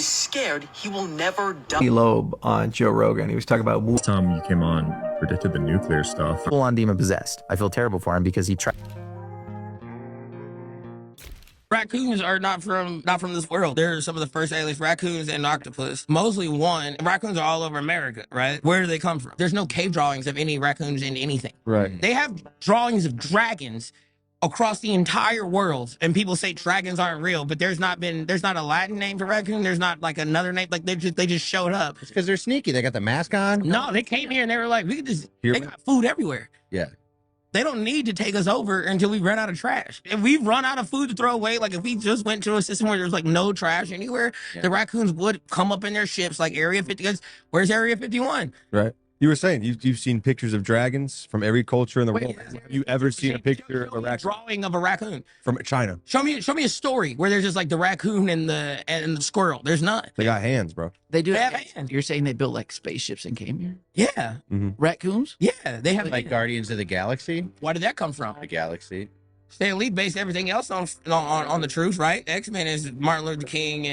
he's scared he will never die. Loeb on Joe Rogan. He was talking about Tom, you came on, predicted the nuclear stuff. Full on demon possessed. I feel terrible for him because he tried. Raccoons are not from this world. They're some of the first aliens. Raccoons and octopus. Mostly one. Raccoons are all over America, right? Where do they come from? There's no cave drawings of any raccoons in anything. Right. They have drawings of dragons across the entire world, and people say dragons aren't real, but there's not a Latin name for raccoon. There's not like another name. Like they just showed up. It's because they're sneaky. They got the mask on. No, they came here and they were like, they got food everywhere. Yeah. They don't need to take us over until we run out of trash. If we run out of food to throw away, like if we just went to a system where there's like no trash anywhere, the raccoons would come up in their ships like Area 50. Where's Area 51? Right. You were saying you've seen pictures of dragons from every culture in the world. Have you ever seen a picture of a raccoon? Drawing of a raccoon From China. Show me a story where there's just like the raccoon and the squirrel. There's none. They got hands, bro. They do They have have hands. You're saying they built like spaceships and came here? Yeah. Raccoons? Yeah, they have Like Guardians of the Galaxy. Why did that come from? The Galaxy. Stan Lee based everything else on the truth, right? X-Men is Martin Luther King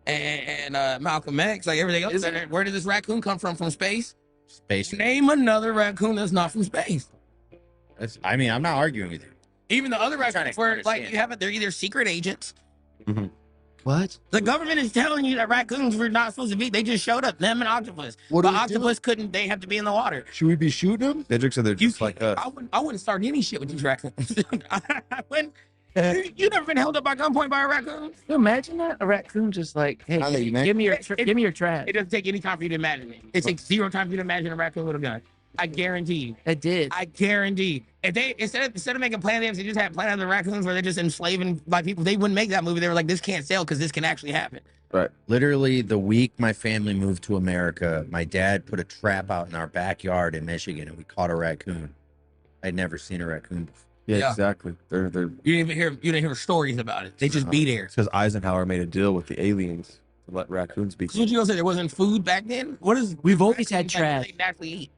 and Malcolm X, like everything else. Where did this raccoon come from space? Space. Name another raccoon that's not from space. I mean, I'm not arguing with you. Even the other raccoons where like understand. you have it, they're either secret agents. What? The government is telling you that raccoons were not supposed to be. They just showed up, them and octopus. What But do we octopus couldn't. They have to be in the water. Should we be shooting them? Cedric said they're just like us. I wouldn't start any shit with these raccoons. I wouldn't. You never been held up by gunpoint by a raccoon? Can you imagine that? A raccoon just like, hey, give me your trash. It doesn't take any time for you to imagine it. It takes zero time for you to imagine a raccoon with a gun. I guarantee you. It did. I guarantee. If they instead of making Planet Apes, they just had Planet of the Raccoons where they're just enslaving like people. They wouldn't make that movie. They were like, this can't sell because this can actually happen. Right. Literally, the week my family moved to America, my dad put a trap out in our backyard in Michigan, and we caught a raccoon. I'd never seen a raccoon before. Yeah, exactly. They're You didn't hear stories about it. They just be there. It's because Eisenhower made a deal with the aliens to let raccoons be. So what you gonna say? There wasn't food back then? What is? We've always had trash. They naturally eat.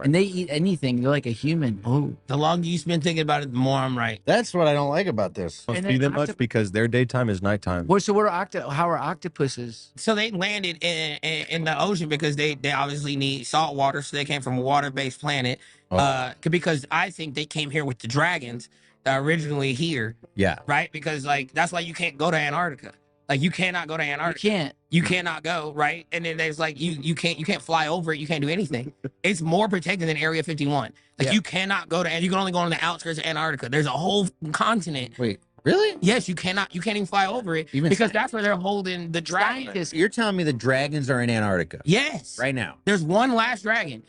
And they eat anything. They're like a human. Oh. The longer you spend thinking about it, the more I'm right. That's what I don't like about this. Don't And feed then them much because their daytime is nighttime. Well, so how are octopuses? So they landed in the ocean because they obviously need salt water. So they came from a water-based planet. Because I think they came here with the dragons that are originally here. Yeah. Right? Because like that's why you can't go to Antarctica. Like you cannot go to Antarctica. You cannot go, right? And then there's like you can't fly over it. You can't do anything. It's more protected than Area 51. Like you cannot go to, you can only go on the outskirts of Antarctica. There's a whole continent. Wait, really? Yes, you can't even fly over it because that's where they're holding the dragons. You're telling me the dragons are in Antarctica? Yes. Right now. There's one last dragon.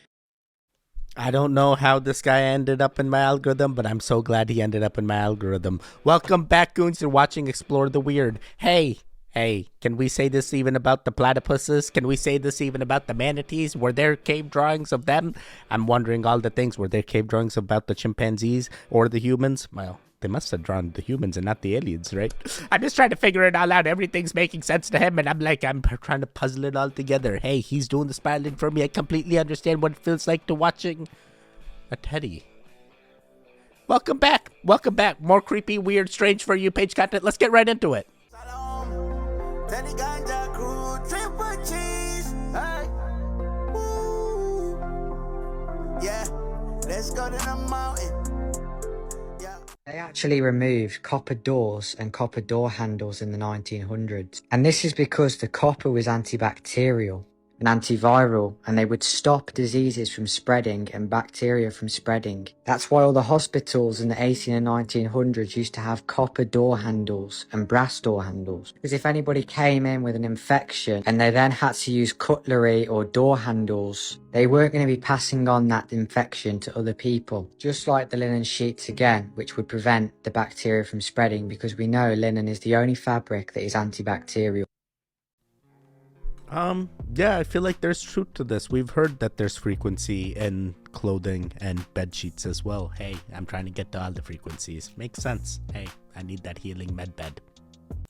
I don't know how this guy ended up in my algorithm, but I'm so glad he ended up in my algorithm. Welcome back, goons. You're watching Explore the Weird. Hey, can we say this even about the platypuses? Can we say this even about the manatees? Were there cave drawings of them? I'm wondering all the things. Were there cave drawings about the chimpanzees or the humans? Well, they must have drawn the humans and not the aliens, right? I'm just trying to figure it all out. Everything's making sense to him, and I'm trying to puzzle it all together. Hey, he's doing the spiraling for me. I completely understand what it feels like to watching a teddy. Welcome back. More creepy, weird, strange for you page content. Let's get right into it. Yeah, let's go to the mountain. They actually removed copper doors and copper door handles in the 1900s. And this is because the copper was antibacterial and antiviral, and they would stop diseases from spreading and bacteria from spreading. That's why all the hospitals in the 18 and 1900s used to have copper door handles and brass door handles. Because if anybody came in with an infection and they then had to use cutlery or door handles, they weren't going to be passing on that infection to other people. Just like the linen sheets again, which would prevent the bacteria from spreading, because we know linen is the only fabric that is antibacterial. Yeah, I feel like there's truth to this. We've heard that there's frequency in clothing and bed sheets as well. Hey, I'm trying to get to all the frequencies. Makes sense. Hey, I need that healing med bed.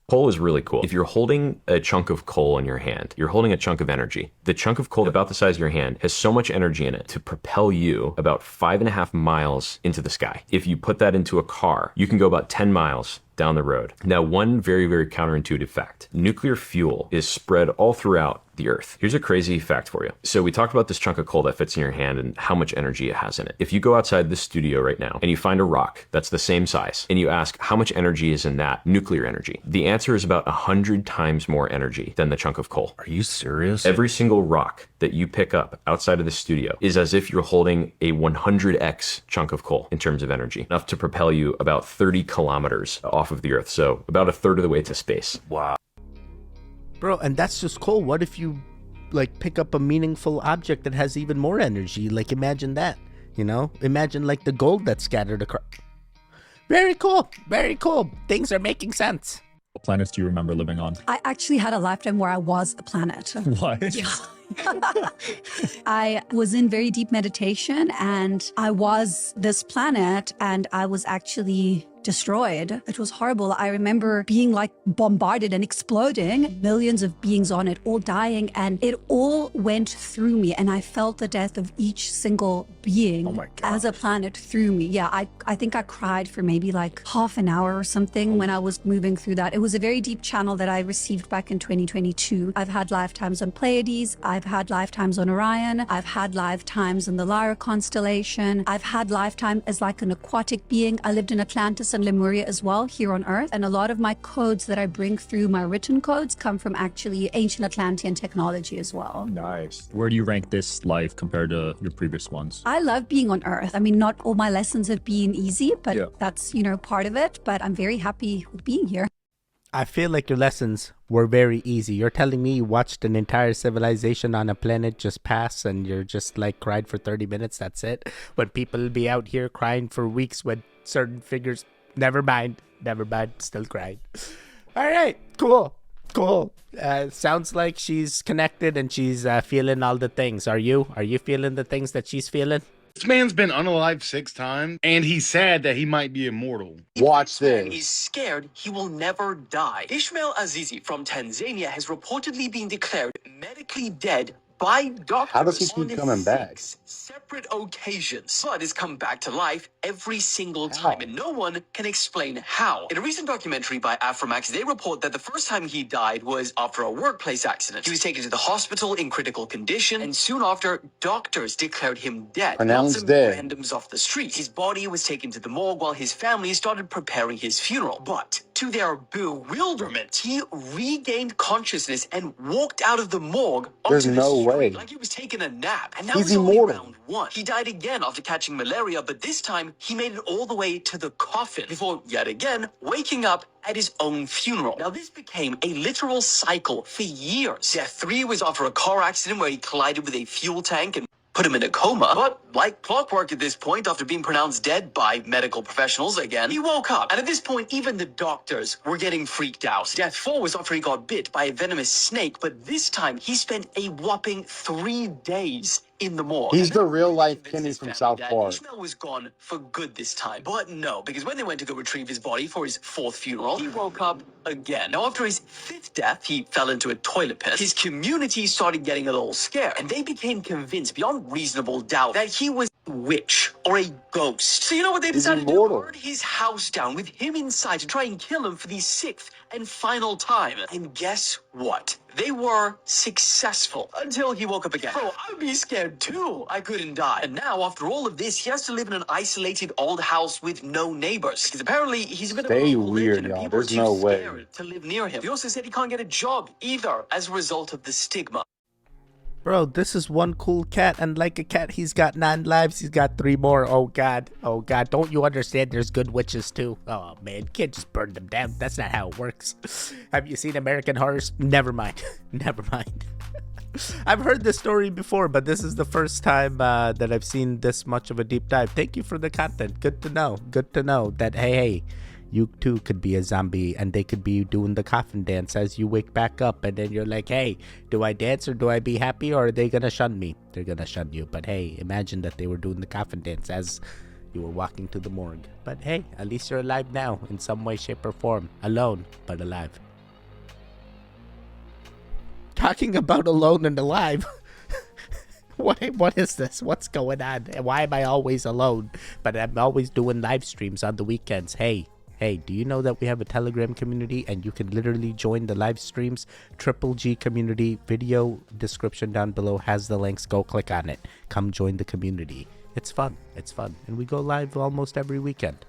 Coal is really cool. If you're holding a chunk of coal in your hand, you're holding a chunk of energy. The chunk of coal about the size of your hand has so much energy in it to propel you about 5.5 miles into the sky. If you put that into a car, you can go about 10 miles down the road. Now, one very, very counterintuitive fact. Nuclear fuel is spread all throughout the Earth. Here's a crazy fact for you. So we talked about this chunk of coal that fits in your hand and how much energy it has in it. If you go outside this studio right now and you find a rock that's the same size and you ask how much energy is in that, nuclear energy, the answer is about 100 times more energy than the chunk of coal. Are you serious? Every single rock that you pick up outside of the studio is as if you're holding a 100x chunk of coal in terms of energy, enough to propel you about 30 kilometers off of the Earth. So about a third of the way to space. Wow. Bro, and that's just cool. What if you like pick up a meaningful object that has even more energy? Like imagine that, you know? Imagine like the gold that's scattered across. Very cool. Very cool. Things are making sense. What planets do you remember living on? I actually had a lifetime where I was a planet. What? Yeah. I was in very deep meditation and I was this planet and I was actually destroyed. It was horrible. I remember being like bombarded and exploding, millions of beings on it, all dying, and it all went through me. And I felt the death of each single being as a planet through me. Yeah, I think I cried for maybe like half an hour or something when I was moving through that. It was a very deep channel that I received back in 2022. I've had lifetimes on Pleiades. I've had lifetimes on Orion. I've had lifetimes in the Lyra constellation. I've had lifetime as like an aquatic being. I lived in Atlantis and Lemuria as well here on Earth. And a lot of my codes that I bring through my written codes come from actually ancient Atlantean technology as well. Nice. Where do you rank this life compared to your previous ones? I love being on Earth. I mean, not all my lessons have been easy, but that's, you know, part of it. But I'm very happy with being here. I feel like your lessons were very easy. You're telling me you watched an entire civilization on a planet just pass and you're just like cried for 30 minutes. That's it. When people be out here crying for weeks when certain figures, never mind, still crying. All right, cool. Sounds like she's connected and she's feeling all the things. Are you feeling the things that she's feeling? This man's been unalive 6 times, and he's sad that he might be immortal. Watch this. He's scared he will never die. Ishmael Azizi from Tanzania has reportedly been declared medically dead by doctors. How does he keep coming back? Separate occasions. Blood has come back to life every single time, and no one can explain how. In a recent documentary by Aframax, they report that the first time he died was after a workplace accident. He was taken to the hospital in critical condition, and soon after, doctors declared him dead. Pronounced Not some dead. randoms off the street. His body was taken to the morgue while his family started preparing his funeral. But to their bewilderment, he regained consciousness and walked out of the morgue There's onto the no street way. like he was taking a nap. And that He's was only immortal. round 1. He died again after catching malaria, but this time he made it all the way to the coffin before yet again waking up at his own funeral. Now this became a literal cycle for years. Death 3 was after a car accident where he collided with a fuel tank and put him in a coma. But like clockwork at this point, after being pronounced dead by medical professionals again, he woke up. And at this point, even the doctors were getting freaked out. Death 4 was after he got bit by a venomous snake, but this time he spent a whopping 3 days in the morgue. He's the real life Kenny from South Park. Ishmael was gone for good this time. But no, because when they went to go retrieve his body for his 4th funeral, he woke up again. Now, after his 5th death, he fell into a toilet pit. His community started getting a little scared, and they became convinced beyond reasonable doubt that he was a witch or a ghost. So you know what they decided to do? Burn his house down with him inside to try and kill him for the 6th and final time. And guess what? They were successful until he woke up again. Bro, I'd be scared too. I couldn't die. And now, after all of this, he has to live in an isolated old house with no neighbors. Because apparently he's a bit Stay of a weird, y'all. There's no way. to live near him. He also said he can't get a job either as a result of the stigma. Bro, this is one cool cat, and like a cat, he's got 9 lives. He's got 3 more. Oh god, don't you understand? There's good witches too. Oh man, can't just burn them down. That's not how it works. Have you seen American Horror? Never mind. I've heard this story before, but this is the first time that I've seen this much of a deep dive. Thank you for the content. Good to know that hey, you too could be a zombie and they could be doing the coffin dance as you wake back up, and then you're like, hey, do I dance or do I be happy, or are they gonna shun me? They're gonna shun you. But hey, imagine that they were doing the coffin dance as you were walking to the morgue. But hey, at least you're alive now in some way, shape, or form. Alone, but alive. Talking about alone and alive. What is this? What's going on? Why am I always alone? But I'm always doing live streams on the weekends. Hey, Hey, do you know that we have a Telegram community and you can literally join the live streams? Triple G community video description down below has the links. Go click on it. Come join the community. It's fun. It's fun. And we go live almost every weekend.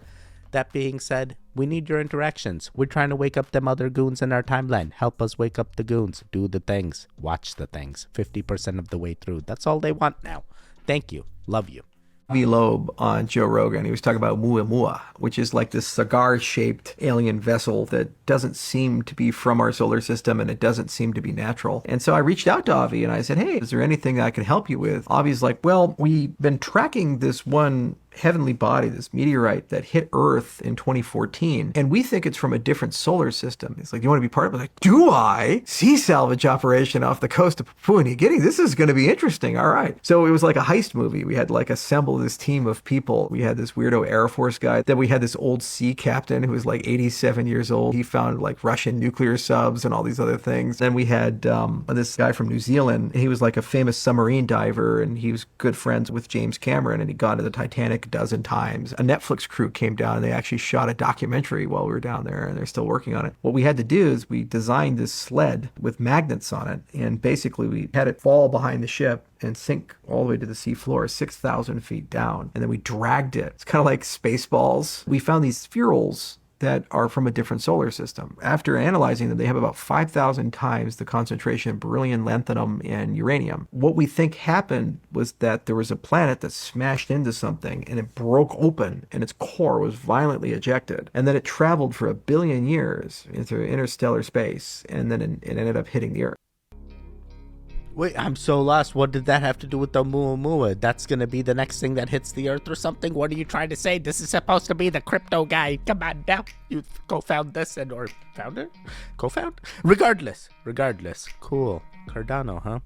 That being said, we need your interactions. We're trying to wake up them other goons in our timeline. Help us wake up the goons. Do the things. Watch the things. 50% of the way through. That's all they want now. Thank you. Love you. Avi Loeb on Joe Rogan. He was talking about Muamua, which is like this cigar-shaped alien vessel that doesn't seem to be from our solar system and it doesn't seem to be natural. And so I reached out to Avi and I said, hey, is there anything I can help you with? Avi's like, well, we've been tracking this one heavenly body, this meteorite that hit Earth in 2014, and we think it's from a different solar system. It's like, do you want to be part of it? I was like, do I? Sea salvage operation off the coast of Papua New Guinea. This is going to be interesting. All right. So it was like a heist movie. We had like assembled this team of people. We had this weirdo Air Force guy. Then we had this old sea captain who was like 87 years old. He found like Russian nuclear subs and all these other things. Then we had this guy from New Zealand. He was like a famous submarine diver and he was good friends with James Cameron and he got to the Titanic a dozen times. A Netflix crew came down and they actually shot a documentary while we were down there and they're still working on it. What we had to do is we designed this sled with magnets on it and basically we had it fall behind the ship and sink all the way to the seafloor, 6,000 feet down. And then we dragged it. It's kind of like Spaceballs. We found these spherules that are from a different solar system. After analyzing them, they have about 5,000 times the concentration of beryllium, lanthanum, and uranium. What we think happened was that there was a planet that smashed into something and it broke open and its core was violently ejected. And then it traveled for 1 billion years into interstellar space and then it ended up hitting the Earth. Wait, I'm so lost. What did that have to do with the Muamua? That's going to be the next thing that hits the Earth or something? What are you trying to say? This is supposed to be the crypto guy. Come on now. You co-found this or founder? Co-found? Regardless. Cool. Cardano, huh?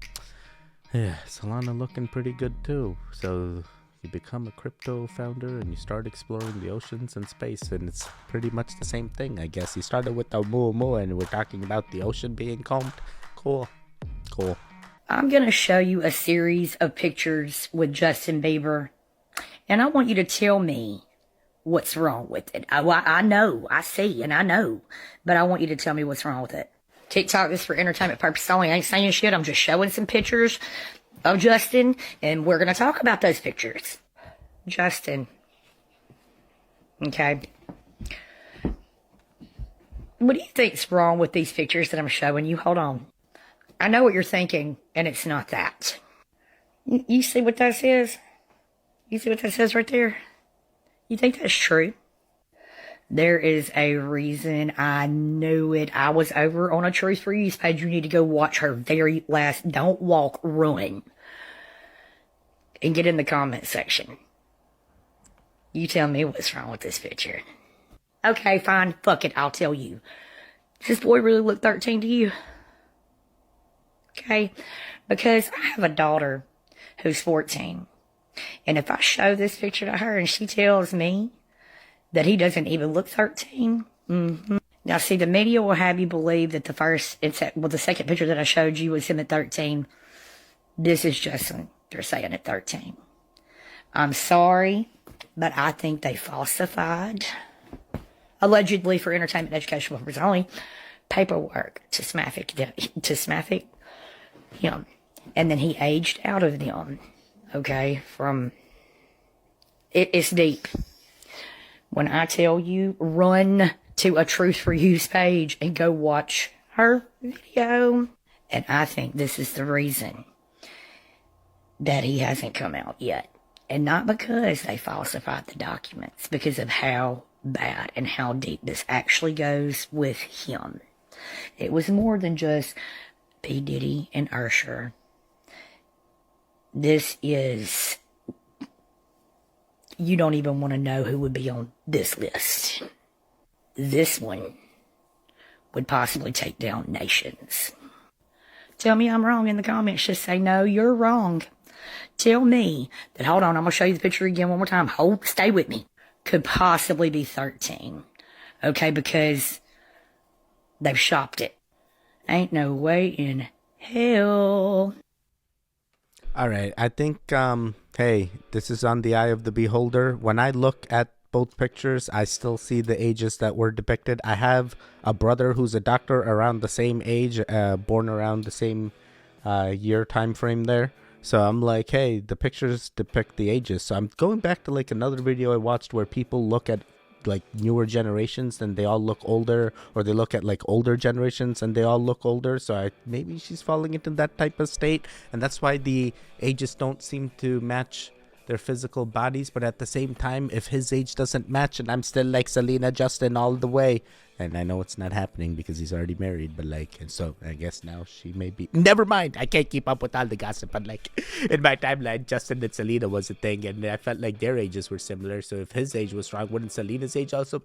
Yeah, Solana looking pretty good too. So you become a crypto founder and you start exploring the oceans and space, and it's pretty much the same thing, I guess. You started with the Muamua and we're talking about the ocean being calmed. Cool. I'm going to show you a series of pictures with Justin Bieber, and I want you to tell me what's wrong with it. I know, I see, and I know, but I want you to tell me what's wrong with it. TikTok is for entertainment purposes only. I ain't saying shit. I'm just showing some pictures of Justin, and we're going to talk about those pictures. Justin. Okay. What do you think's wrong with these pictures that I'm showing you? Hold on. I know what you're thinking, and it's not that. You see what that says? You see what that says right there? You think that's true? There is a reason. I knew it. I was over on a Truth for Use page. You need to go watch her very last Don't Walk, Run. And get in the comment section. You tell me what's wrong with this picture. Okay, fine. Fuck it. I'll tell you. Does this boy really look 13 to you? Okay, because I have a daughter who's 14. And if I show this picture to her and she tells me that he doesn't even look 13, Now, see, the media will have you believe that the second picture that I showed you was him at 13. This is Justin. They're saying at 13. I'm sorry, but I think they falsified, allegedly for entertainment and educational purposes only, paperwork to smafic him. And then he aged out of them. Okay, it's deep. When I tell you, run to a Truth for Use page and go watch her video. And I think this is the reason that he hasn't come out yet. And not because they falsified the documents, because of how bad and how deep this actually goes with him. It was more than just P. Diddy and Usher. This is... You don't even want to know who would be on this list. This one would possibly take down nations. Tell me I'm wrong in the comments. Just say, no, you're wrong. Tell me that, hold on, I'm going to show you the picture again one more time. Stay with me. Could possibly be 13. Okay, because they've shopped it. Ain't no way in hell. All right, I think, hey, this is on the eye of the beholder. When I look at both pictures, I still see the ages that were depicted. I have a brother who's a doctor around the same age, born around the same year time frame there. So I'm like, hey, the pictures depict the ages. So I'm going back to like another video I watched where people look at like newer generations and they all look older, or they look at like older generations and they all look older. So maybe she's falling into that type of state, and that's why the ages don't seem to match their physical bodies. But at the same time, if his age doesn't match and I'm still like Selena Justin all the way, and I know it's not happening because he's already married, but like, and so I guess now she may be, never mind, I can't keep up with all the gossip, but like in my timeline, Justin and Selena was a thing, and I felt like their ages were similar. So if his age was wrong, wouldn't Selena's age also?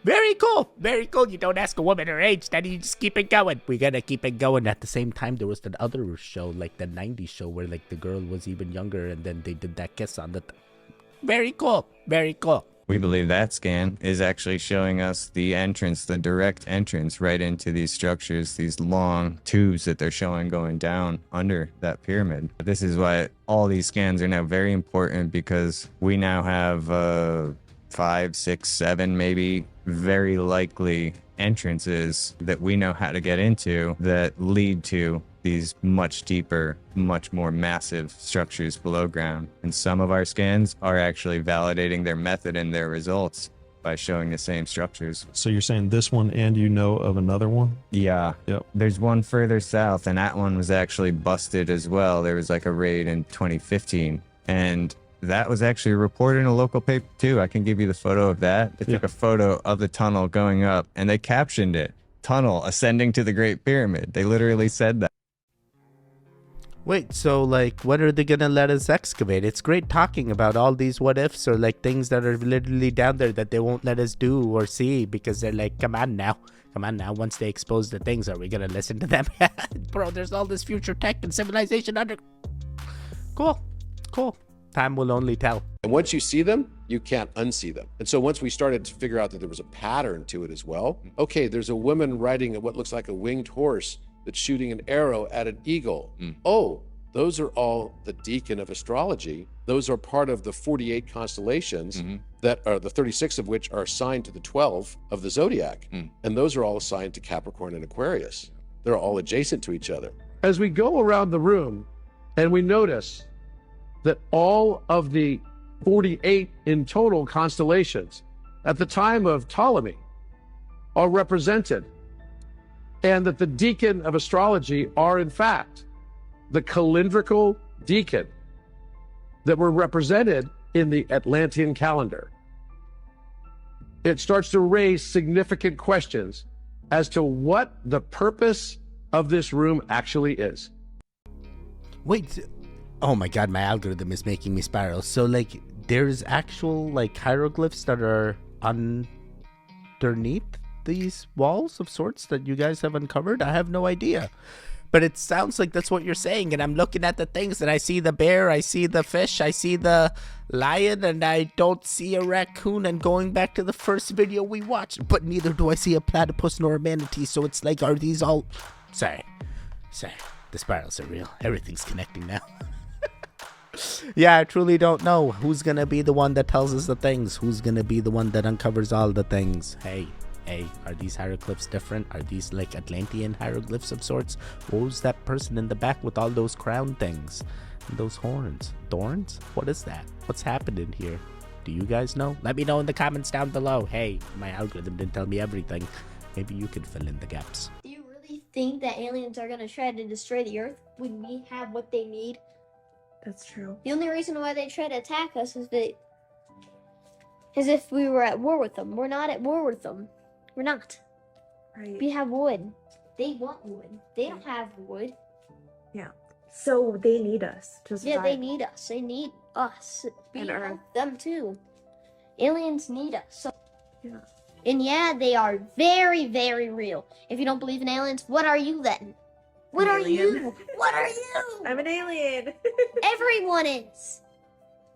Very cool, very cool. You don't ask a woman her age, then you just keep it going. We gotta keep it going. At the same time, there was that other show, like the 90s show, where like the girl was even younger and then they did that kiss on the very cool, very cool. We believe that scan is actually showing us the entrance, the direct entrance right into these structures, these long tubes that they're showing going down under that pyramid. This is why all these scans are now very important, because we now have 5, 6, 7 maybe very likely entrances that we know how to get into that lead to these much deeper, much more massive structures below ground. And some of our scans are actually validating their method and their results by showing the same structures. So you're saying this one, and you know of another one? Yeah. Yep. There's one further south, and that one was actually busted as well. There was like a raid in 2015, and that was actually reported in a local paper too. I can give you the photo of that. They took a photo of the tunnel going up, and they captioned it, "Tunnel ascending to the Great Pyramid." They literally said that. Wait, so like, when are they gonna let us excavate? It's great talking about all these what ifs, or like things that are literally down there that they won't let us do or see because they're like, come on now. Once they expose the things, are we gonna listen to them? Bro, there's all this future tech and civilization under. Cool. Time will only tell. And once you see them, you can't unsee them. And so once we started to figure out that there was a pattern to it as well, okay, there's a woman riding what looks like a winged horse that's shooting an arrow at an eagle. Oh, those are all the deacon of astrology. Those are part of the 48 constellations that are the 36 of which are assigned to the 12 of the zodiac. And those are all assigned to Capricorn and Aquarius. They're all adjacent to each other. As we go around the room and we notice that all of the 48 in total constellations at the time of Ptolemy are represented, and that the deacon of astrology are in fact the calendrical deacon that were represented in the Atlantean calendar. It starts to raise significant questions as to what the purpose of this room actually is. Wait, oh my god, my algorithm is making me spiral. So like, there's actual like hieroglyphs that are underneath these walls of sorts that you guys have uncovered? I have no idea, but it sounds like that's what you're saying. And I'm looking at the things and I see the bear, I see the fish, I see the lion, and I don't see a raccoon. And going back to the first video we watched, but neither do I see a platypus nor a manatee. So it's like, are these all... Sorry, the spirals are real. Everything's connecting now. Yeah, I truly don't know who's gonna be the one that tells us the things, who's gonna be the one that uncovers all the things. Hey, are these hieroglyphs different? Are these like Atlantean hieroglyphs of sorts? What was that person in the back with all those crown things and those horns? Thorns? What is that? What's happening here? Do you guys know? Let me know in the comments down below. Hey, my algorithm didn't tell me everything. Maybe you could fill in the gaps. Do you really think that aliens are gonna try to destroy the Earth when we have what they need? That's true. The only reason why they try to attack us is if we were at war with them. We're not at war with them. We're not. Right. We have wood. They want wood. They don't have wood. Yeah. So they need us to survive. Yeah, they need us. They need us. We help them too. Aliens need us. So, yeah. And yeah, they are very, very real. If you don't believe in aliens, what are you then? What are you? What are you? I'm an alien. Everyone is.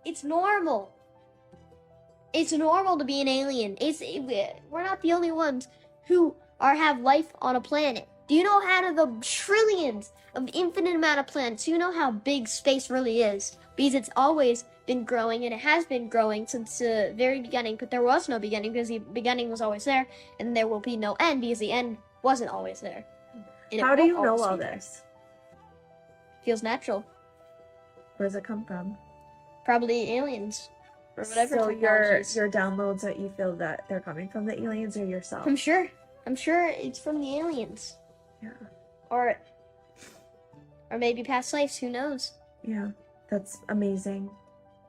It's normal. It's normal to be an alien. We're not the only ones who have life on a planet. Do you know out of the trillions of infinite amount of planets, you know how big space really is? Because it's always been growing, and it has been growing since the very beginning, but there was no beginning because the beginning was always there, and there will be no end because the end wasn't always there. And How do you know always all be there. this? Feels natural. Where does it come from? Probably aliens. Or whatever So technologies. your downloads that you feel that they're coming from the aliens or yourself? I'm sure it's from the aliens. Yeah. Or maybe past lives, who knows? Yeah. That's amazing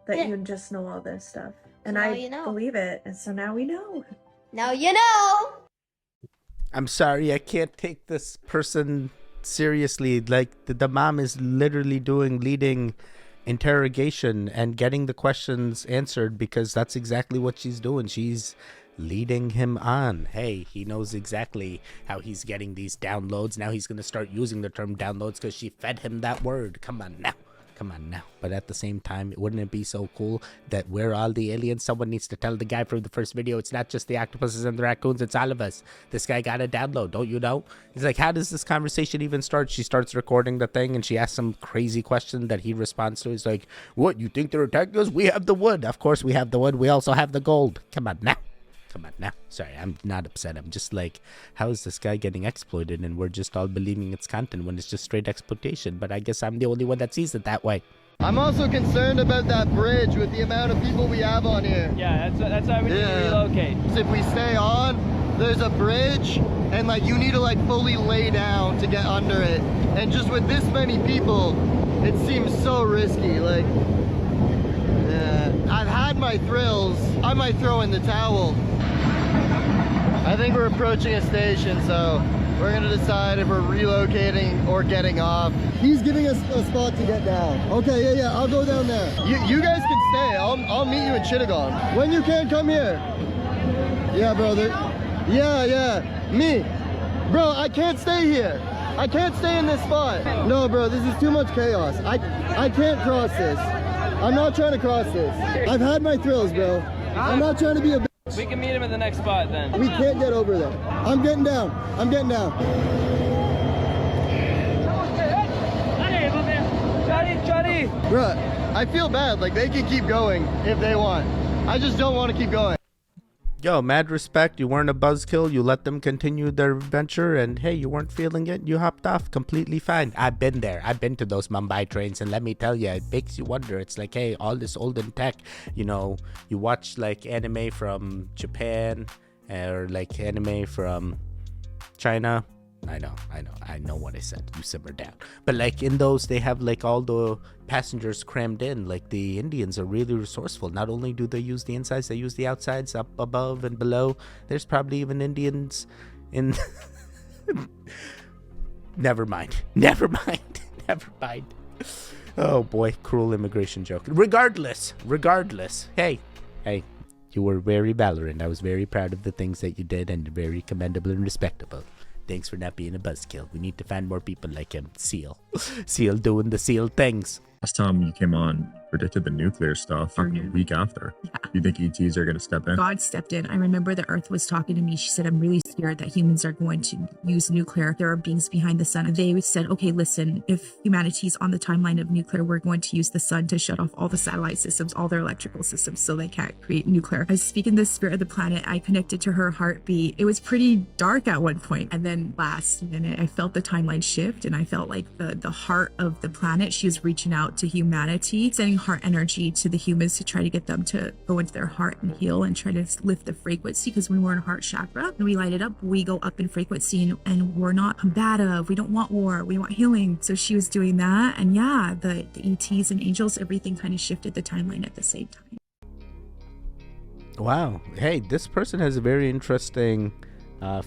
that Yeah. you just know all this stuff. And now I you know. believe it. And so now we know. Now you know. I'm sorry, I can't take this person seriously. Like, the mom is literally leading interrogation and getting the questions answered because that's exactly what she's doing. She's leading him on. Hey, he knows exactly how he's getting these downloads. Now he's going to start using the term downloads because she fed him that word. Come on now. But at the same time, wouldn't it be so cool that we're all the aliens? Someone needs to tell the guy from the first video, it's not just the octopuses and the raccoons, it's all of us. This guy got a download, don't you know? He's like, how does this conversation even start? She starts recording the thing and she asks some crazy question that he responds to. He's like, what, you think they're attacking us? We have the wood. Of course we have the wood. We also have the gold. Come on now. Sorry, I'm not upset. I'm just like, how is this guy getting exploited and we're just all believing it's content when it's just straight exploitation? But I guess I'm the only one that sees it that way. I'm also concerned about that bridge with the amount of people we have on here. Yeah, that's why we need to relocate. If we stay on, there's a bridge and like you need to like fully lay down to get under it. And just with this many people, it seems so risky. Like, I've had my thrills. I might throw in the towel. I think we're approaching a station, so we're gonna decide if we're relocating or getting off. He's giving us a spot to get down. Okay, yeah, I'll go down there. You guys can stay. I'll meet you in Chittagong. When you can, come here. Yeah, brother. Yeah, me. Bro, I can't stay here. I can't stay in this spot. No, bro, this is too much chaos. I can't cross this. I'm not trying to cross this. I've had my thrills, bro. I'm not trying to be a bitch. We can meet him at the next spot then. We can't get over there. I'm getting down. Bruh, I feel bad. Like, they can keep going if they want. I just don't want to keep going. Yo, mad respect. You weren't a buzzkill. You let them continue their adventure, and hey, you weren't feeling it. You hopped off completely fine. I've been there. I've been to those Mumbai trains, and let me tell you, it makes you wonder. It's like, hey, all this olden tech, you know, you watch like anime from Japan or like anime from China. I know what I said. You simmer down. But like in those, they have like all the passengers crammed in. Like the Indians are really resourceful. Not only do they use the insides, they use the outsides, up above and below. There's probably even Indians in... Never mind. Oh boy, cruel immigration joke. Regardless. Hey, you were very valiant. I was very proud of the things that you did and very commendable and respectable. Thanks for not being a buzzkill. We need to find more people like him. Seal doing the seal things. Last time you came on, predicted the nuclear stuff a week after. Yeah. You think ETs are going to step in? God stepped in. I remember the Earth was talking to me. She said, I'm really scared that humans are going to use nuclear. There are beings behind the sun. They said, okay, listen, if humanity's on the timeline of nuclear, we're going to use the sun to shut off all the satellite systems, all their electrical systems, so they can't create nuclear. I was speaking the spirit of the planet. I connected to her heartbeat. It was pretty dark at one point. And then last minute, I felt the timeline shift, and I felt like the heart of the planet, she was reaching out to humanity, sending heart energy to the humans to try to get them to go into their heart and heal and try to lift the frequency, because when we're in heart chakra and we light it up, we go up in frequency and we're not combative. We don't want war. We want healing. So she was doing that. And yeah, the ETs and angels, everything kind of shifted the timeline at the same time. Wow. Hey, this person has a very interesting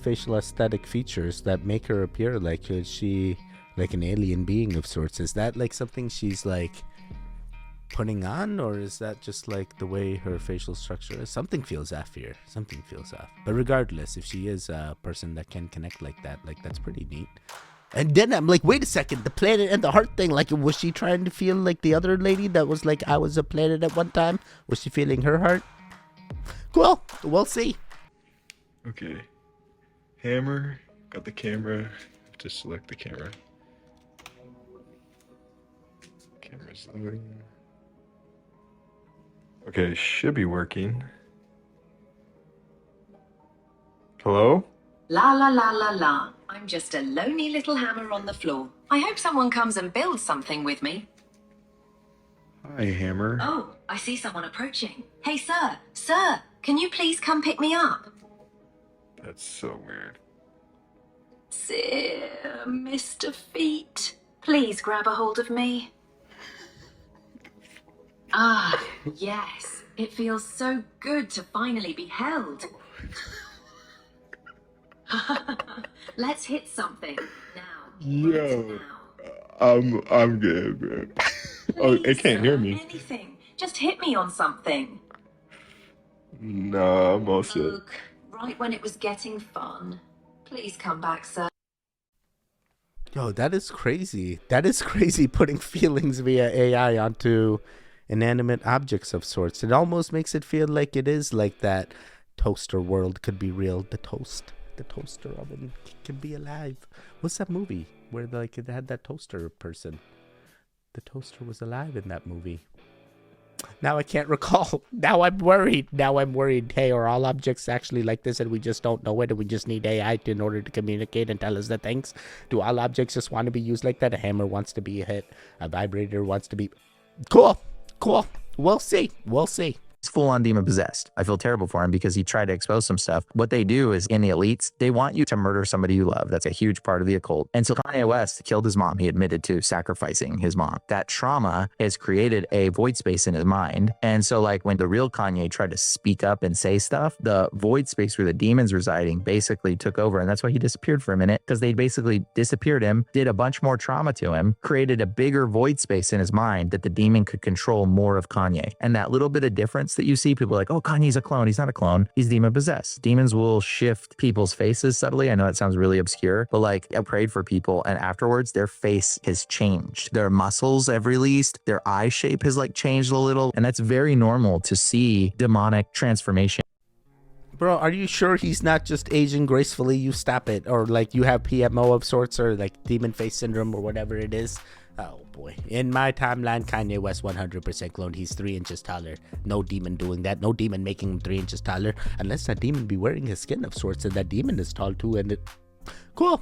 facial aesthetic features that make her appear like she like an alien being of sorts. Is that like something she's like putting on, or is that just like the way her facial structure is? Something feels off here. But regardless, if she is a person that can connect like that, like that's pretty neat. And then I'm like, wait a second, the planet and the heart thing, like was she trying to feel like the other lady that was like, I was a planet at one time? Was she feeling her heart? Cool, we'll see. Okay, hammer, got the camera, just select the camera. Camera's loading. Okay, should be working. Hello? La la la la la. I'm just a lonely little hammer on the floor. I hope someone comes and builds something with me. Hi, Hammer. Oh, I see someone approaching. Hey, sir. Sir, can you please come pick me up? That's so weird. Sir, Mr. Feet, please grab a hold of me. Ah, yes. It feels so good to finally be held. Let's hit something now. Yo, I'm good, man. Oh, it Please, can't hear sir, me. anything. Just hit me on something. Nah, I'm all set. Look, right when it was getting fun. Please come back, sir. Yo, that is crazy. That is crazy putting feelings via AI onto inanimate objects of sorts. It almost makes it feel like it is like that toaster world could be real. The toaster oven can be alive. What's that movie where like it had that toaster person? The toaster was alive in that movie. Now I can't recall. Now I'm worried. Hey, are all objects actually like this and we just don't know it and we just need AI in order to communicate and tell us the things? Do all objects just want to be used like that? A hammer wants to be a hit. A vibrator wants to be... Cool. We'll see. He's full on demon possessed. I feel terrible for him because he tried to expose some stuff. What they do is in the elites, they want you to murder somebody you love. That's a huge part of the occult. And so Kanye West killed his mom. He admitted to sacrificing his mom. That trauma has created a void space in his mind. And so like when the real Kanye tried to speak up and say stuff, the void space where the demon's residing basically took over. And that's why he disappeared for a minute, because they basically disappeared him, did a bunch more trauma to him, created a bigger void space in his mind that the demon could control more of Kanye. And that little bit of difference that you see, people are like, oh, Kanye's a clone. He's not a clone. He's demon possessed. Demons will shift people's faces subtly. I know that sounds really obscure, but like I prayed for people and afterwards their face has changed. Their muscles have released. Their eye shape has like changed a little. And that's very normal to see demonic transformation. Bro, are you sure he's not just aging gracefully? You stop it. Or like you have PMO of sorts or like demon face syndrome or whatever it is. Oh boy. In my timeline, Kanye West 100% cloned. He's 3 inches taller. No demon doing that. No demon making him 3 inches taller. Unless that demon be wearing his skin of sorts and that demon is tall too. And it... Cool.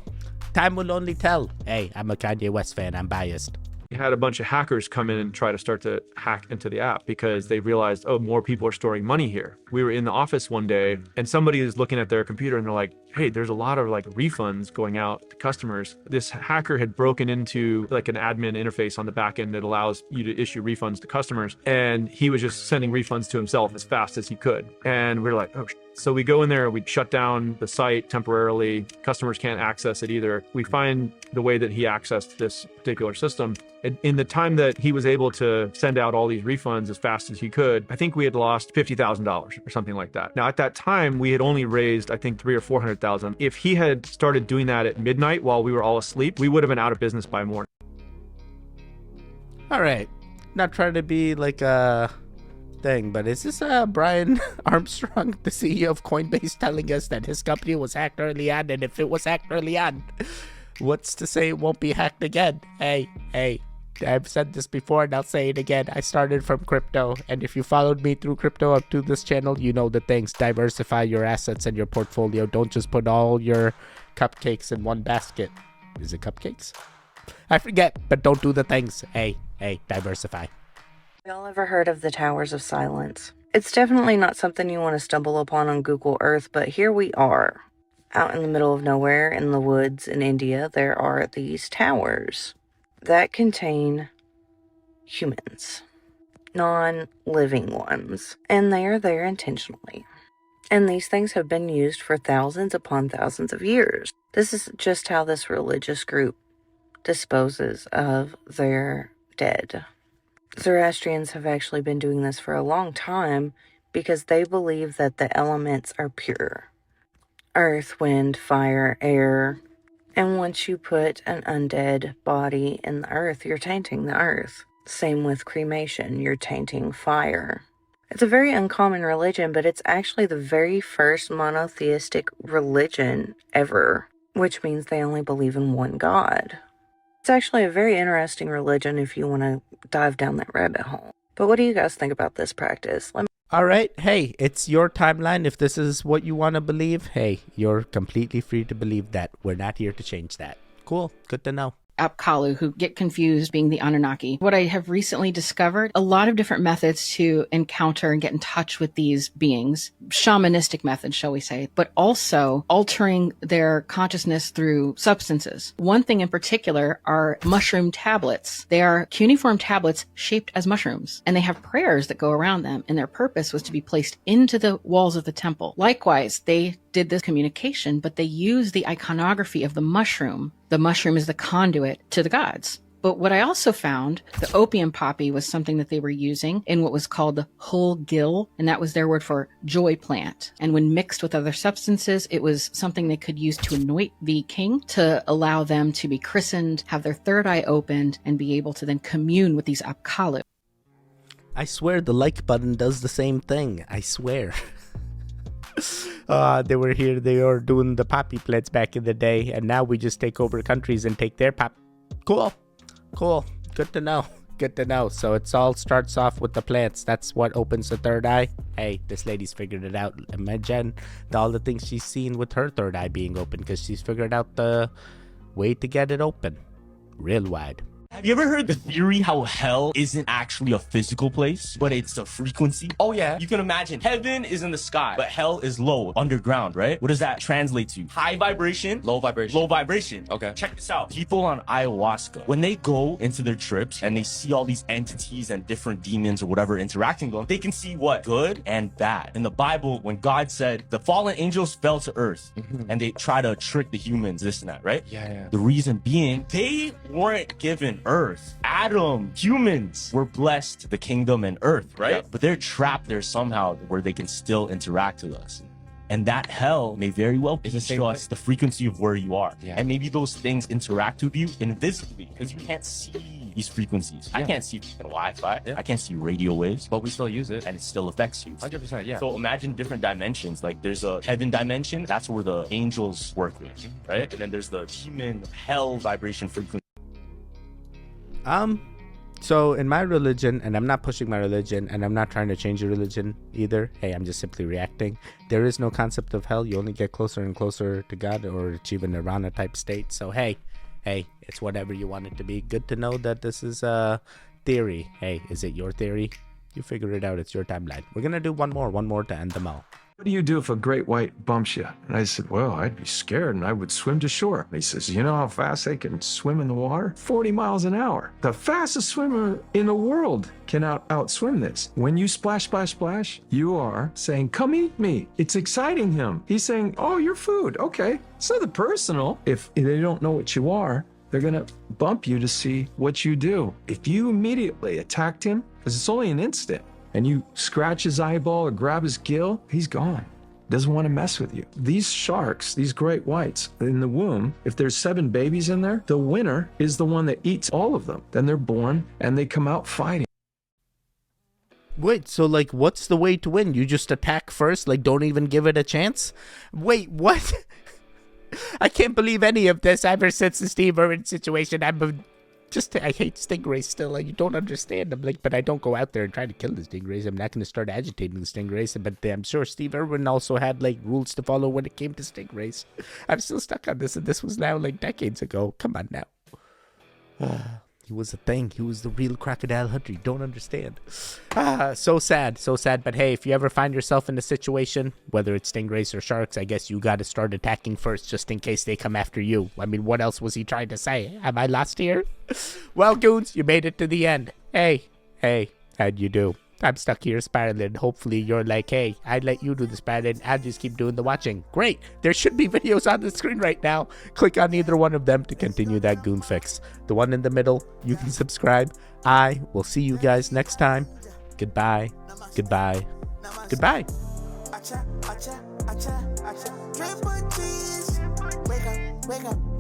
Time will only tell. Hey, I'm a Kanye West fan. I'm biased. We had a bunch of hackers come in and try to start to hack into the app because they realized, oh, more people are storing money here. We were in the office one day and somebody is looking at their computer and they're like, hey, there's a lot of like refunds going out to customers. This hacker had broken into like an admin interface on the back end that allows you to issue refunds to customers. And he was just sending refunds to himself as fast as he could. And we're like, oh, so we go in there, we shut down the site temporarily. Customers can't access it either. We find the way that he accessed this particular system. And in the time that he was able to send out all these refunds as fast as he could, I think we had lost $50,000 or something like that. Now, at that time, we had only raised, I think, $300,000 or $400,000. If he had started doing that at midnight while we were all asleep, we would have been out of business by morning. All right. Not trying to be like a thing, but is this Brian Armstrong, the CEO of Coinbase, telling us that his company was hacked early on, and if it was hacked early on, what's to say it won't be hacked again? Hey, I've said this before and I'll say it again. I started from crypto, and if you followed me through crypto up to this channel, you know the things. Diversify your assets and your portfolio. Don't just put all your cupcakes in one basket. Is it cupcakes? I forget, but don't do the things. Hey, diversify. Y'all ever heard of the Towers of Silence? It's definitely not something you want to stumble upon on Google Earth, but here we are. Out in the middle of nowhere in the woods in India, there are these towers that contain humans, non-living ones, and they are there intentionally. And these things have been used for thousands upon thousands of years. This is just how this religious group disposes of their dead. Zoroastrians have actually been doing this for a long time because they believe that the elements are pure. Earth, wind, fire, air. And once you put an undead body in the earth, you're tainting the earth. Same with cremation, you're tainting fire. It's a very uncommon religion, but it's actually the very first monotheistic religion ever, which means they only believe in one God. It's actually a very interesting religion if you want to dive down that rabbit hole. But what do you guys think about this practice? All right. Hey, it's your timeline. If this is what you want to believe, hey, you're completely free to believe that. We're not here to change that. Cool. Good to know. Apkalu, who get confused being the Anunnaki. What I have recently discovered, a lot of different methods to encounter and get in touch with these beings, shamanistic methods, shall we say, but also altering their consciousness through substances. One thing in particular are mushroom tablets. They are cuneiform tablets shaped as mushrooms, and they have prayers that go around them, and their purpose was to be placed into the walls of the temple. Likewise, they did this communication, but they use the iconography of the mushroom. The mushroom is the conduit to the gods. But what I also found, the opium poppy was something that they were using in what was called the whole gill, and that was their word for joy plant. And when mixed with other substances, it was something they could use to anoint the king, to allow them to be christened, have their third eye opened, and be able to then commune with these Apkalu. I swear the like button does the same thing. I swear. They were here, they were doing the poppy plants back in the day, and now we just take over countries and take their pop. Cool. Good to know. Good to know. So it all starts off with the plants. That's what opens the third eye. Hey, this lady's figured it out. Imagine all the things she's seen with her third eye being open, because she's figured out the way to get it open real wide. Have you ever heard the theory how hell isn't actually a physical place, but it's a frequency? Oh yeah. You can imagine heaven is in the sky, but hell is low, underground, right? What does that translate to? High vibration, low vibration. Low vibration. Okay. Check this out. People on ayahuasca, when they go into their trips and they see all these entities and different demons or whatever interacting with them, they can see what? Good and bad. In the Bible, when God said the fallen angels fell to earth and they try to trick the humans, this and that, right? Yeah. The reason being, they weren't given earth. Adam, humans were blessed the kingdom and earth, right? But they're trapped there somehow where they can still interact with us. And that hell may very well show us the frequency of where you are. And maybe those things interact with you invisibly because you can't see these frequencies. I can't see Wi-Fi. I can't see radio waves. But we still use it. And it still affects you. 100%, yeah. So imagine different dimensions. Like there's a heaven dimension. That's where the angels work with, right? And then there's the demon hell vibration frequency. So in my religion, and I'm not pushing my religion, and I'm not trying to change your religion either. Hey, I'm just simply reacting. There is no concept of hell. You only get closer and closer to God or achieve a nirvana type state. So hey, it's whatever you want it to be. Good to know that this is a theory. Hey, is it your theory? You figure it out. It's your timeline. We're gonna do one more to end them all. What do you do if a great white bumps you? And I said, well, I'd be scared and I would swim to shore. And he says, you know how fast they can swim in the water? 40 miles an hour. The fastest swimmer in the world can outswim this. When you splash, splash, splash, you are saying, come eat me. It's exciting him. He's saying, oh, you're food. Okay. It's nothing personal. If they don't know what you are, they're going to bump you to see what you do. If you immediately attacked him, because it's only an instant, and you scratch his eyeball or grab his gill, he's gone. Doesn't want to mess with you. These sharks, these great whites, in the womb, if there's 7 babies in there, the winner is the one that eats all of them. Then they're born and they come out fighting. Wait, so like what's the way to win? You just attack first? Like don't even give it a chance? Wait, what? I can't believe any of this ever since the Steve Irwin situation. I hate stingrays still. You don't understand. I'm like, but I don't go out there and try to kill the stingrays. I'm not going to start agitating the stingrays. But I'm sure Steve Irwin also had like rules to follow when it came to stingrays. I'm still stuck on this, and this was now like decades ago. Come on now. He was a thing. He was the real crocodile hunter. You don't understand. So sad. But hey, if you ever find yourself in a situation, whether it's stingrays or sharks, I guess you got to start attacking first just in case they come after you. I mean, what else was he trying to say? Am I lost here? Well, goons, you made it to the end. Hey, how'd you do? I'm stuck here spiraling. Hopefully you're like, hey, I'd let you do the spiraling. I'll just keep doing the watching. Great. There should be videos on the screen right now. Click on either one of them to continue that goon fix. The one in the middle, you can subscribe. I will see you guys next time. Goodbye. Goodbye. Goodbye. Wake up.